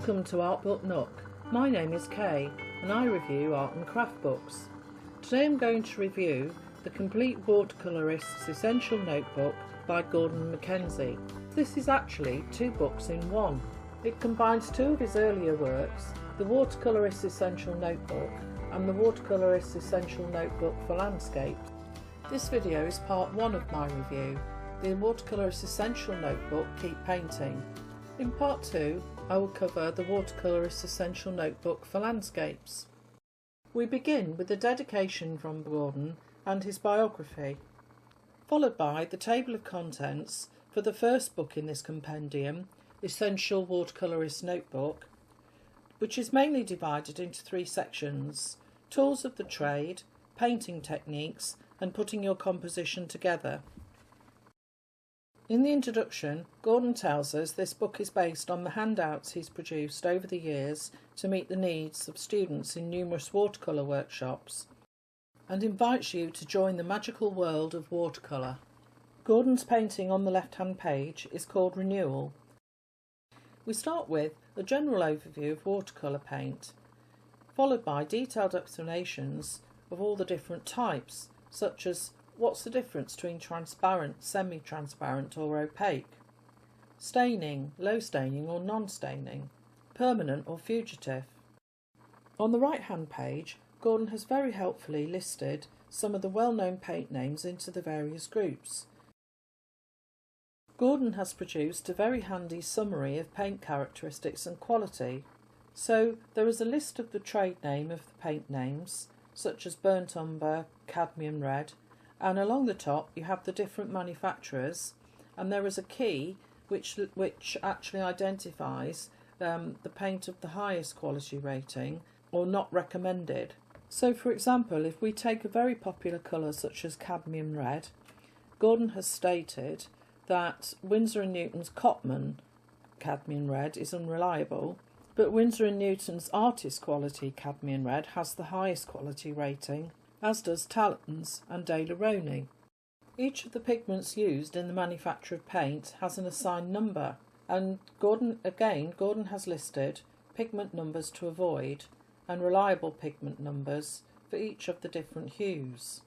Welcome to Art Book Nook. My name is Kay and I review art and craft books. Today I'm going to review The Complete Watercolorist's Essential Notebook by Gordon MacKenzie. This is actually two books in one. It combines two of his earlier works, the Watercolorist's Essential Notebook and the Watercolorist's Essential Notebook for Landscapes. This video is part one of my review, the Watercolorist's Essential Notebook Keep Painting. In part two, I will cover the Watercolorist's Essential Notebook for Landscapes. We begin with a dedication from Gordon and his biography, followed by the table of contents for the first book in this compendium, Essential Watercolorist Notebook, which is mainly divided into three sections: tools of the trade, painting techniques, and putting your composition together. In the introduction, Gordon tells us this book is based on the handouts he's produced over the years to meet the needs of students in numerous watercolour workshops, and invites you to join the magical world of watercolour. Gordon's painting on the left-hand page is called Renewal. We start with a general overview of watercolour paint, followed by detailed explanations of all the different types, such as what's the difference between transparent, semi-transparent or opaque, staining, low staining or non-staining, permanent or fugitive. On the right-hand page, Gordon has very helpfully listed some of the well-known paint names into the various groups. Gordon has produced a very handy summary of paint characteristics and quality. So there is a list of the trade name of the paint names, such as burnt umber, cadmium red, and along the top you have the different manufacturers, and there is a key which actually identifies the paint of the highest quality rating or not recommended. So for example, if we take a very popular colour such as cadmium red, Gordon has stated that Winsor & Newton's Cotman cadmium red is unreliable, but Winsor & Newton's artist quality cadmium red has the highest quality rating, as does Talon's and De La Roni. Each of the pigments used in the manufacture of paint has an assigned number, and Gordon has listed pigment numbers to avoid and reliable pigment numbers for each of the different hues: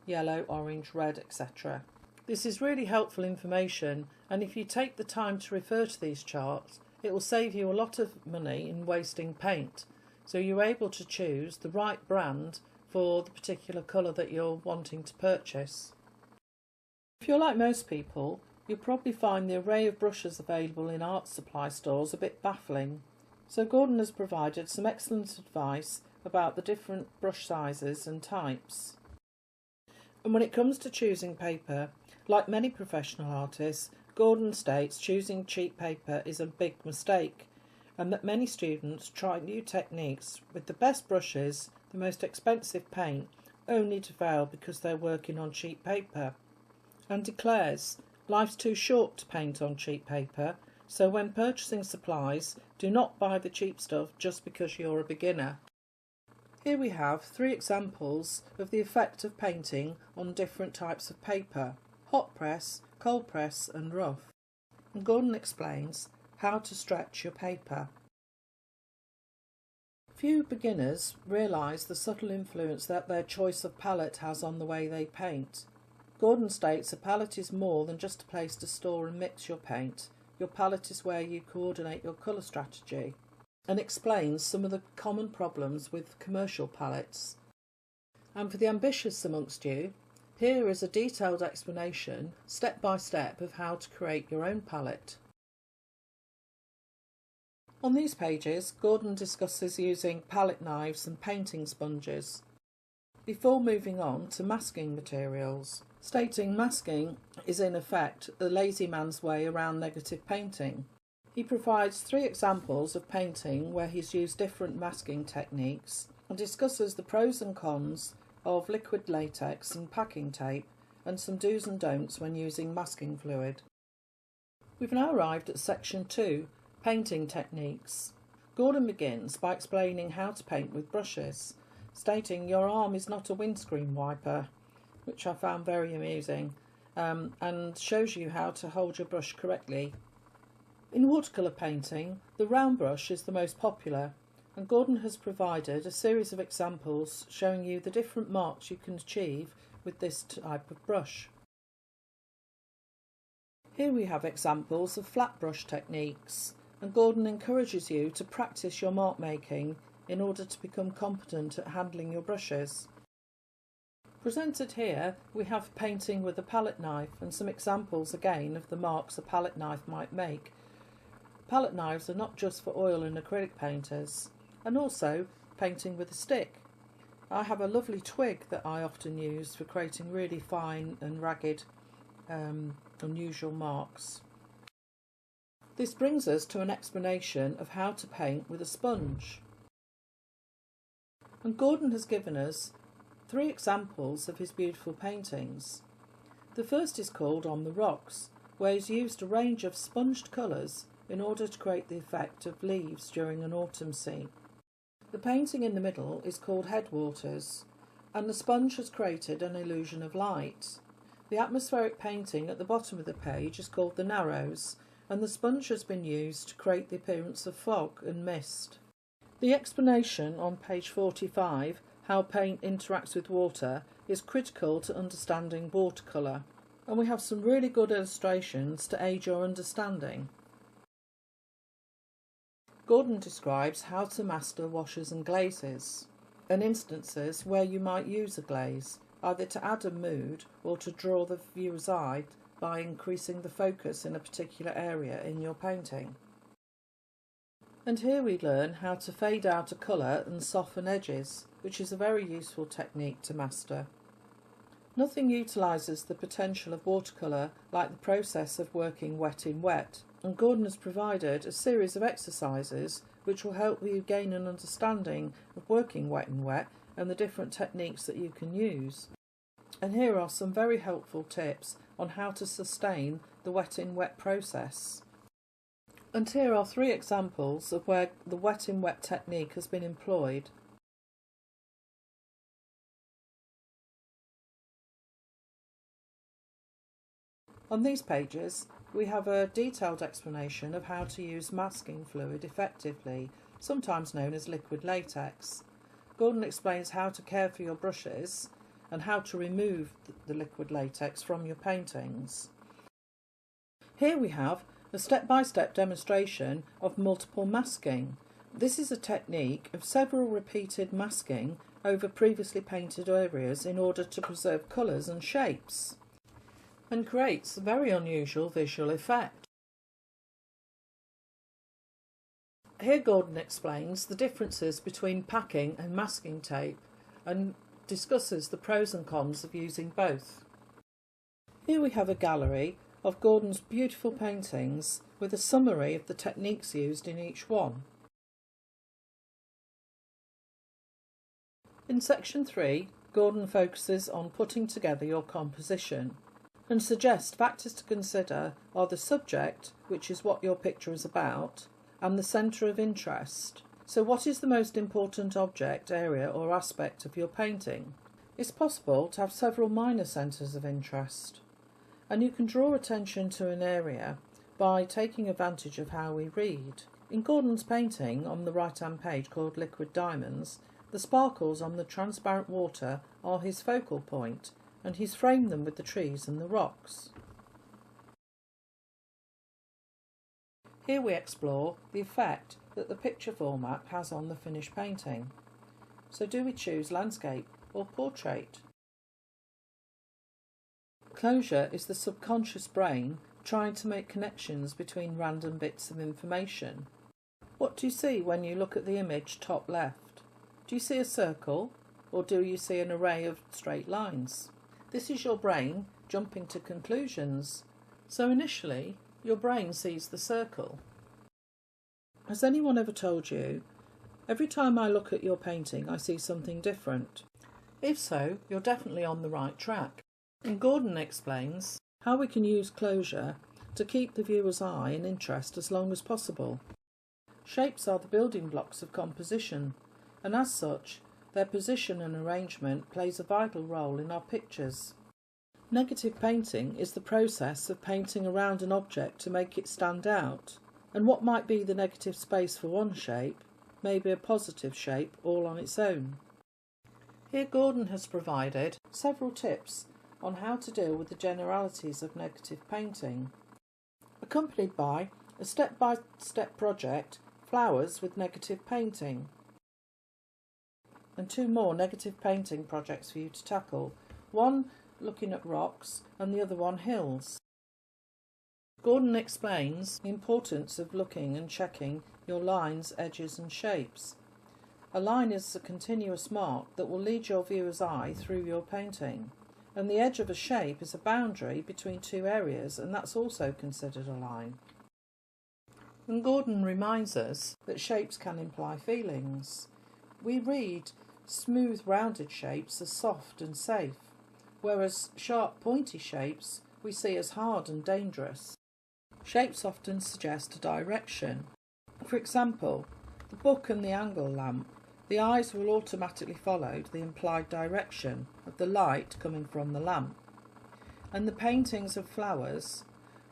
yellow, orange, red, etc. This is really helpful information, and if you take the time to refer to these charts, it will save you a lot of money in wasting paint, so you're able to choose the right brand for the particular colour that you're wanting to purchase. If you're like most people, you'll probably find the array of brushes available in art supply stores a bit baffling. So Gordon has provided some excellent advice about the different brush sizes and types. And when it comes to choosing paper, like many professional artists, Gordon states choosing cheap paper is a big mistake, and that many students try new techniques with the best brushes, the most expensive paint, only to fail because they're working on cheap paper, and declares life's too short to paint on cheap paper, so when purchasing supplies, do not buy the cheap stuff just because you're a beginner. Here we have three examples of the effect of painting on different types of paper: hot press, cold press and rough. And Gordon explains how to stretch your paper. Few beginners realise the subtle influence that their choice of palette has on the way they paint. Gordon states a palette is more than just a place to store and mix your paint. Your palette is where you coordinate your colour strategy, and explains some of the common problems with commercial palettes. And for the ambitious amongst you, here is a detailed explanation, step by step, of how to create your own palette. On these pages, Gordon discusses using palette knives and painting sponges, before moving on to masking materials, stating masking is in effect the lazy man's way around negative painting. He provides three examples of painting where he's used different masking techniques, and discusses the pros and cons of liquid latex and packing tape, and some do's and don'ts when using masking fluid. We've now arrived at section 2, painting techniques. Gordon begins by explaining how to paint with brushes, stating your arm is not a windscreen wiper, which I found very amusing, and shows you how to hold your brush correctly. In watercolour painting, the round brush is the most popular, and Gordon has provided a series of examples showing you the different marks you can achieve with this type of brush. Here we have examples of flat brush techniques, and Gordon encourages you to practice your mark making in order to become competent at handling your brushes. Presented here we have painting with a palette knife and some examples again of the marks a palette knife might make. Palette knives are not just for oil and acrylic painters, and also painting with a stick. I have a lovely twig that I often use for creating really fine and ragged, unusual marks. This brings us to an explanation of how to paint with a sponge. And Gordon has given us 3 examples of his beautiful paintings. The first is called On the Rocks, where he's used a range of sponged colours in order to create the effect of leaves during an autumn scene. The painting in the middle is called Headwaters, and the sponge has created an illusion of light. The atmospheric painting at the bottom of the page is called The Narrows, and the sponge has been used to create the appearance of fog and mist. The explanation on page 45, how paint interacts with water, is critical to understanding watercolour, and we have some really good illustrations to aid your understanding. Gordon describes how to master washes and glazes, and instances where you might use a glaze, either to add a mood or to draw the viewer's eye by increasing the focus in a particular area in your painting. And here we learn how to fade out a colour and soften edges, which is a very useful technique to master. Nothing utilises the potential of watercolour like the process of working wet in wet, and Gordon has provided a series of exercises which will help you gain an understanding of working wet in wet and the different techniques that you can use. And here are some very helpful tips on how to sustain the wet in wet process. And here are 3 examples of where the wet in wet technique has been employed. On these pages we have a detailed explanation of how to use masking fluid effectively, sometimes known as liquid latex. Gordon explains how to care for your brushes and how to remove the liquid latex from your paintings. Here we have a step-by-step demonstration of multiple masking. This is a technique of several repeated masking over previously painted areas in order to preserve colours and shapes, and creates a very unusual visual effect. Here Gordon explains the differences between packing and masking tape and discusses the pros and cons of using both. Here we have a gallery of Gordon's beautiful paintings with a summary of the techniques used in each one. In section 3, Gordon focuses on putting together your composition and suggests factors to consider are the subject, which is what your picture is about, and the centre of interest. So what is the most important object, area or aspect of your painting? It's possible to have several minor centres of interest, and you can draw attention to an area by taking advantage of how we read. In Gordon's painting on the right-hand page called Liquid Diamonds, the sparkles on the transparent water are his focal point, and he's framed them with the trees and the rocks. Here we explore the effect that the picture format has on the finished painting. So do we choose landscape or portrait? Closure is the subconscious brain trying to make connections between random bits of information. What do you see when you look at the image top left? Do you see a circle, or do you see an array of straight lines? This is your brain jumping to conclusions. So initially, your brain sees the circle. Has anyone ever told you, every time I look at your painting I see something different? If so, you're definitely on the right track. And Gordon explains how we can use closure to keep the viewer's eye and interest as long as possible. Shapes are the building blocks of composition, and as such, their position and arrangement plays a vital role in our pictures. Negative painting is the process of painting around an object to make it stand out, and what might be the negative space for one shape may be a positive shape all on its own. Here Gordon has provided several tips on how to deal with the generalities of negative painting, accompanied by a step-by-step project, Flowers with Negative Painting, and 2 more negative painting projects for you to tackle, one looking at rocks and the other one hills. Gordon explains the importance of looking and checking your lines, edges and shapes. A line is a continuous mark that will lead your viewer's eye through your painting, and the edge of a shape is a boundary between 2 areas, and that's also considered a line. And Gordon reminds us that shapes can imply feelings. We read smooth rounded shapes as soft and safe, whereas sharp pointy shapes we see as hard and dangerous. Shapes often suggest a direction. For example, the book and the angle lamp, the eyes will automatically follow the implied direction of the light coming from the lamp. And the paintings of flowers,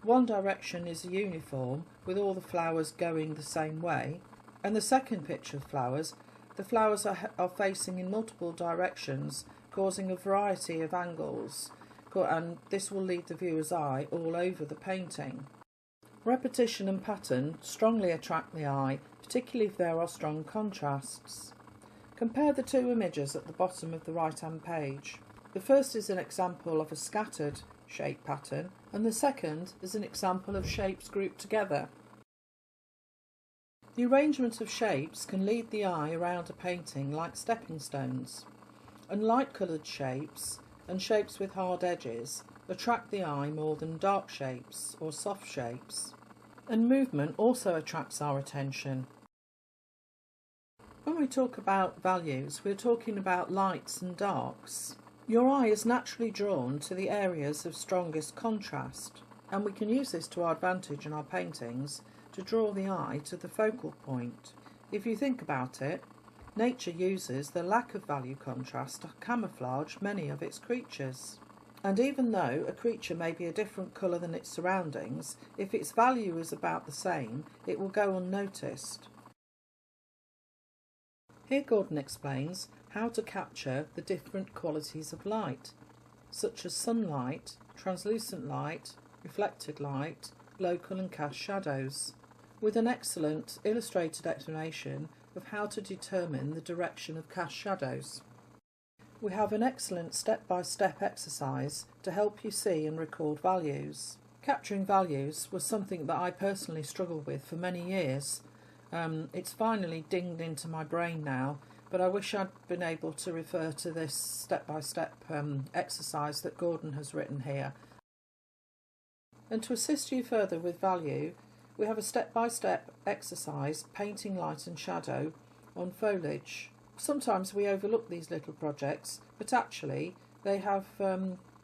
one direction is uniform with all the flowers going the same way, and the second picture of flowers, the flowers are facing in multiple directions, causing a variety of angles, and this will lead the viewer's eye all over the painting. Repetition and pattern strongly attract the eye, particularly if there are strong contrasts. Compare the 2 images at the bottom of the right-hand page. The first is an example of a scattered shape pattern, and the second is an example of shapes grouped together. The arrangement of shapes can lead the eye around a painting like stepping stones, and light-coloured shapes and shapes with hard edges attract the eye more than dark shapes or soft shapes. And movement also attracts our attention. When we talk about values, we're talking about lights and darks. Your eye is naturally drawn to the areas of strongest contrast, and we can use this to our advantage in our paintings to draw the eye to the focal point. If you think about it, nature uses the lack of value contrast to camouflage many of its creatures. And even though a creature may be a different colour than its surroundings, if its value is about the same, it will go unnoticed. Here Gordon explains how to capture the different qualities of light, such as sunlight, translucent light, reflected light, local and cast shadows, with an excellent illustrated explanation of how to determine the direction of cast shadows. We have an excellent step-by-step exercise to help you see and record values. Capturing values was something that I personally struggled with for many years. It's finally dinged into my brain now, but I wish I'd been able to refer to this step-by-step exercise that Gordon has written here. And to assist you further with value, we have a step-by-step exercise, painting light and shadow on foliage. Sometimes we overlook these little projects, but actually they have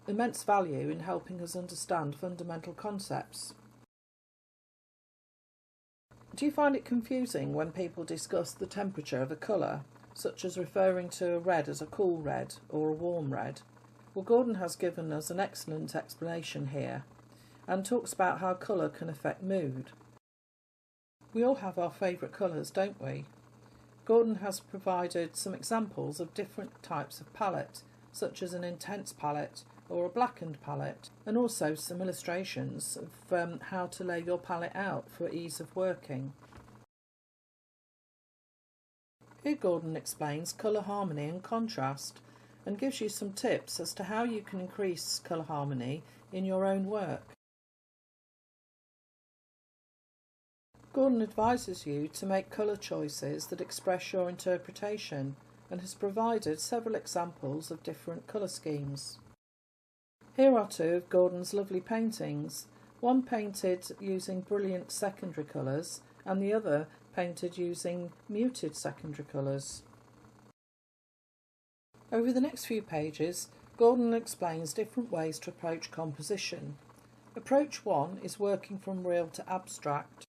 immense value in helping us understand fundamental concepts. Do you find it confusing when people discuss the temperature of a colour, such as referring to a red as a cool red or a warm red? Well, Gordon has given us an excellent explanation here and talks about how colour can affect mood. We all have our favourite colours, don't we? Gordon has provided some examples of different types of palette, such as an intense palette or a blackened palette, and also some illustrations of how to lay your palette out for ease of working. Here Gordon explains colour harmony and contrast and gives you some tips as to how you can increase colour harmony in your own work. Gordon advises you to make colour choices that express your interpretation and has provided several examples of different colour schemes. Here are 2 of Gordon's lovely paintings, one painted using brilliant secondary colours and the other painted using muted secondary colours. Over the next few pages, Gordon explains different ways to approach composition. Approach 1 is working from real to abstract.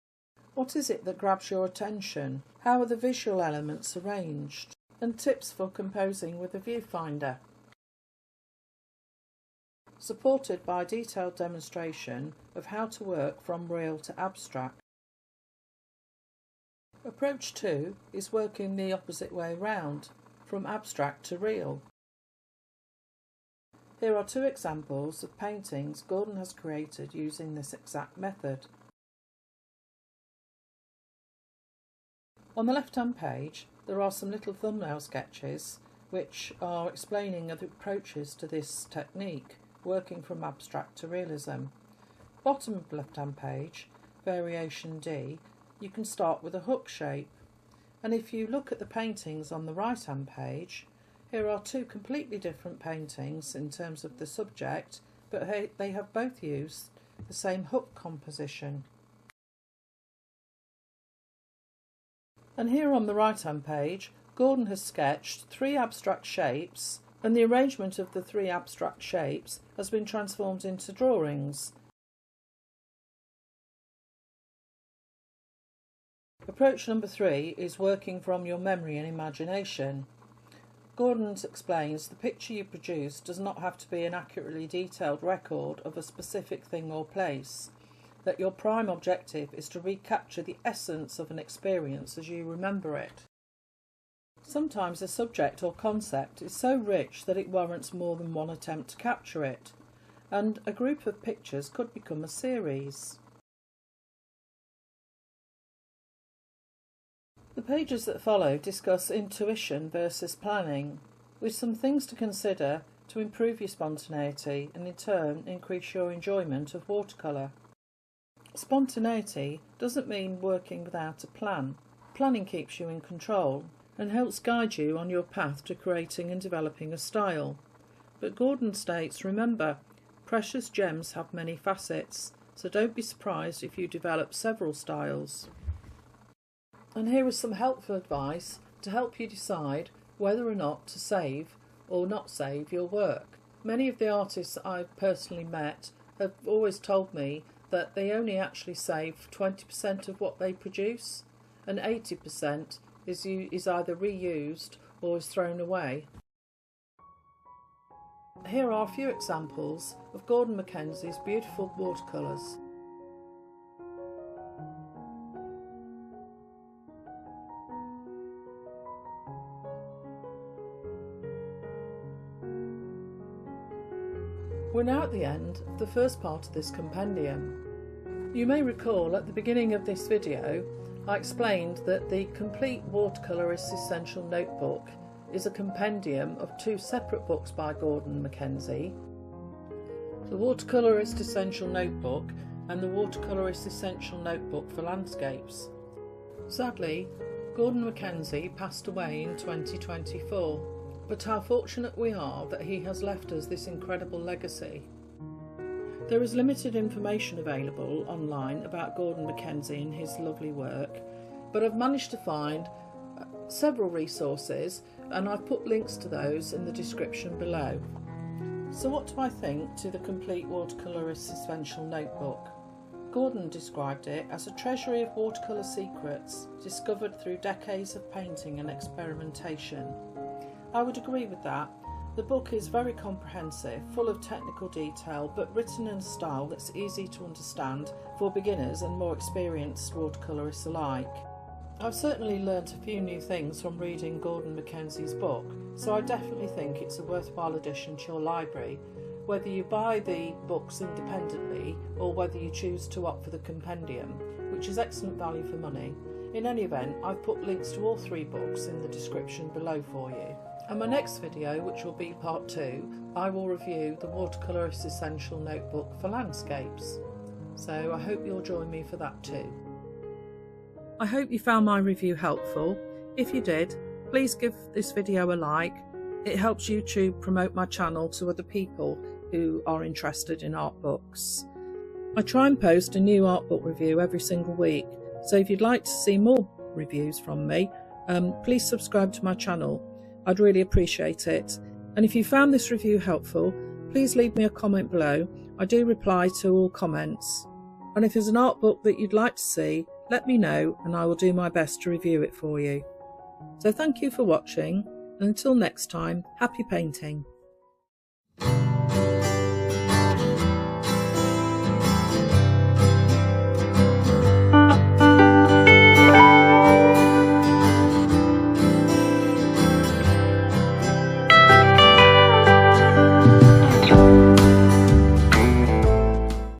What is it that grabs your attention? How are the visual elements arranged? And tips for composing with a viewfinder. Supported by a detailed demonstration of how to work from real to abstract. Approach 2 is working the opposite way round, from abstract to real. Here are 2 examples of paintings Gordon has created using this exact method. On the left-hand page there are some little thumbnail sketches which are explaining the approaches to this technique, working from abstract to realism. Bottom of the left-hand page, variation D, you can start with a hook shape, and if you look at the paintings on the right-hand page, here are 2 completely different paintings in terms of the subject, but they have both used the same hook composition. And here on the right-hand page, Gordon has sketched 3 abstract shapes, and the arrangement of the 3 abstract shapes has been transformed into drawings. Approach number 3 is working from your memory and imagination. Gordon explains the picture you produce does not have to be an accurately detailed record of a specific thing or place, that your prime objective is to recapture the essence of an experience as you remember it. Sometimes a subject or concept is so rich that it warrants more than one attempt to capture it, and a group of pictures could become a series. The pages that follow discuss intuition versus planning, with some things to consider to improve your spontaneity and in turn increase your enjoyment of watercolour. Spontaneity doesn't mean working without a plan. Planning keeps you in control and helps guide you on your path to creating and developing a style. But Gordon states, remember, precious gems have many facets, so don't be surprised if you develop several styles. And here is some helpful advice to help you decide whether or not to save or not save your work. Many of the artists that I've personally met have always told me that they only actually save 20% of what they produce, and 80% is either reused or is thrown away. Here are a few examples of Gordon MacKenzie's beautiful watercolours. We're now at the end of the first part of this compendium. You may recall at the beginning of this video I explained that the Complete Watercolorist Essential Notebook is a compendium of 2 separate books by Gordon MacKenzie, the Watercolorist Essential Notebook and the Watercolorist Essential Notebook for Landscapes. Sadly, Gordon MacKenzie passed away in 2024. But how fortunate we are that he has left us this incredible legacy. There is limited information available online about Gordon MacKenzie and his lovely work, but I've managed to find several resources and I've put links to those in the description below. So what do I think to the Complete Watercolorist Essential Notebook? Gordon described it as a treasury of watercolour secrets discovered through decades of painting and experimentation. I would agree with that. The book is very comprehensive, full of technical detail, but written in a style that's easy to understand for beginners and more experienced watercolourists alike. I've certainly learnt a few new things from reading Gordon MacKenzie's book, so I definitely think it's a worthwhile addition to your library, whether you buy the books independently or whether you choose to opt for the compendium, which is excellent value for money. In any event, I've put links to all 3 books in the description below for you. And my next video, which will be part 2, I will review the Watercolorist Essential Notebook for Landscapes. So I hope you'll join me for that too. I hope you found my review helpful. If you did, please give this video a like. It helps YouTube promote my channel to other people who are interested in art books. I try and post a new art book review every single week, so if you'd like to see more reviews from me, please subscribe to my channel. I'd really appreciate it. And if you found this review helpful, please leave me a comment below. I do reply to all comments. And if there's an art book that you'd like to see, let me know and I will do my best to review it for you. So thank you for watching, and until next time, happy painting.